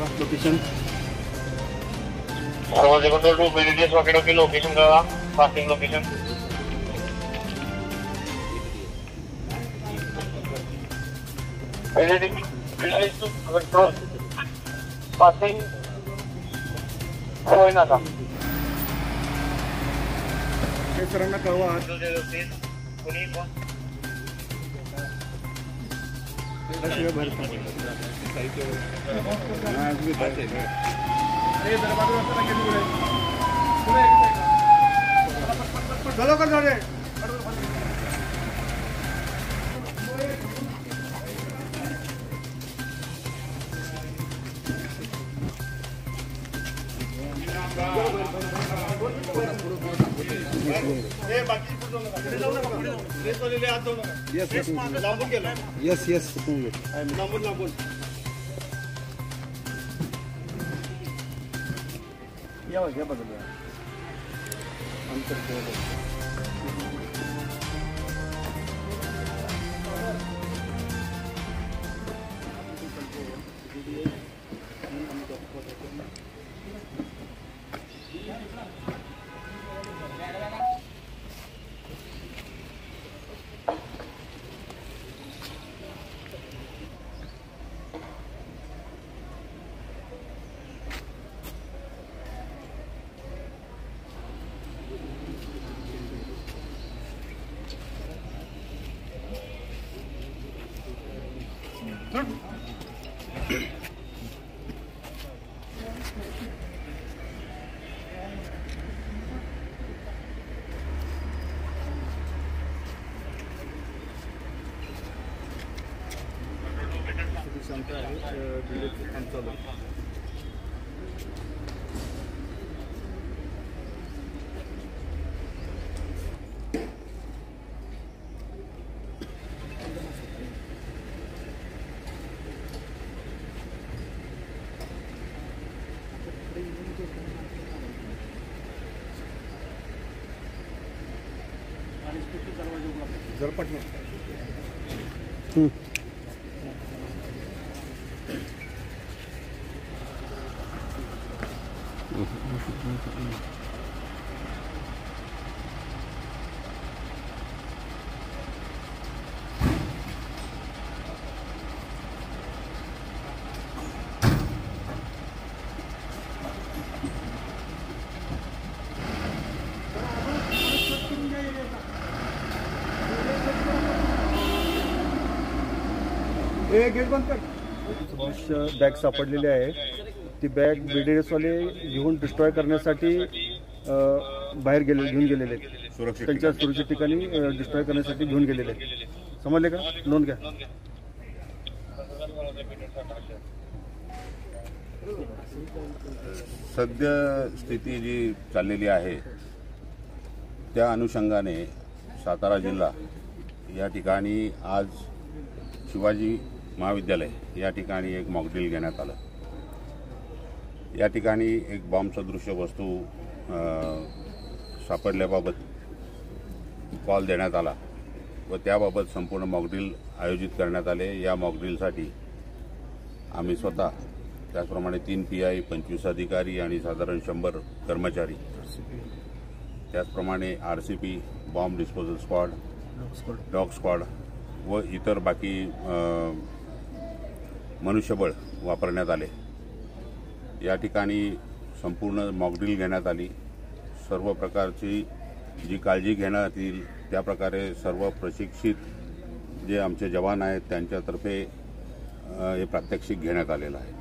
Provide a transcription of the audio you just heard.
बघा location. Control to BDDS वाकेडो की लोकेशन का passing location. BDDS to control passing होय ना का हे सरांना कळवा. कोणी यस यस या बघा अंतर जरपट गेट बंद कर. बॅग सापडलेली आहे. ती बॅग BDDS वाले घेऊन डिस्ट्रॉय करण्यासाठी बाहेर घेऊन गेलेले आहेत. त्यांच्या सुरक्षित ठिकाणी डिस्ट्रॉय करण्यासाठी घेऊन गेलेले आहेत. समजले का? नोंद घ्या. सद्य स्थिती जी चाललेली आहे त्या अनुषंगाने सातारा जिल्हा या ठिकाणी आज शिवाजी महाविद्यालय या ठिकाणी एक मॉकड्रिल घेण्यात आलं. या ठिकाणी एक बॉम्ब सदृश्य वस्तू सापडल्याबाबत कॉल देण्यात आला व त्याबाबत संपूर्ण मॉकड्रिल आयोजित करण्यात आले. या मॉकड्रिलसाठी आम्ही स्वतः त्याचप्रमाणे 3 PI 25 अधिकारी आणि साधारण 100 कर्मचारी त्याचप्रमाणे RCP bomb disposal squad dog squad व इतर बाकी मनुष्यबळ वापरण्यात आले. या ठिकाणी संपूर्ण मॉकड्रिल घेण्यात आली. सर्व प्रकारची जी काळजी घेण्यात येईल त्याप्रकारे सर्व प्रशिक्षित जे आमचे जवान आहेत त्यांच्यातर्फे हे प्रात्यक्षिक घेण्यात आलेलं आहे.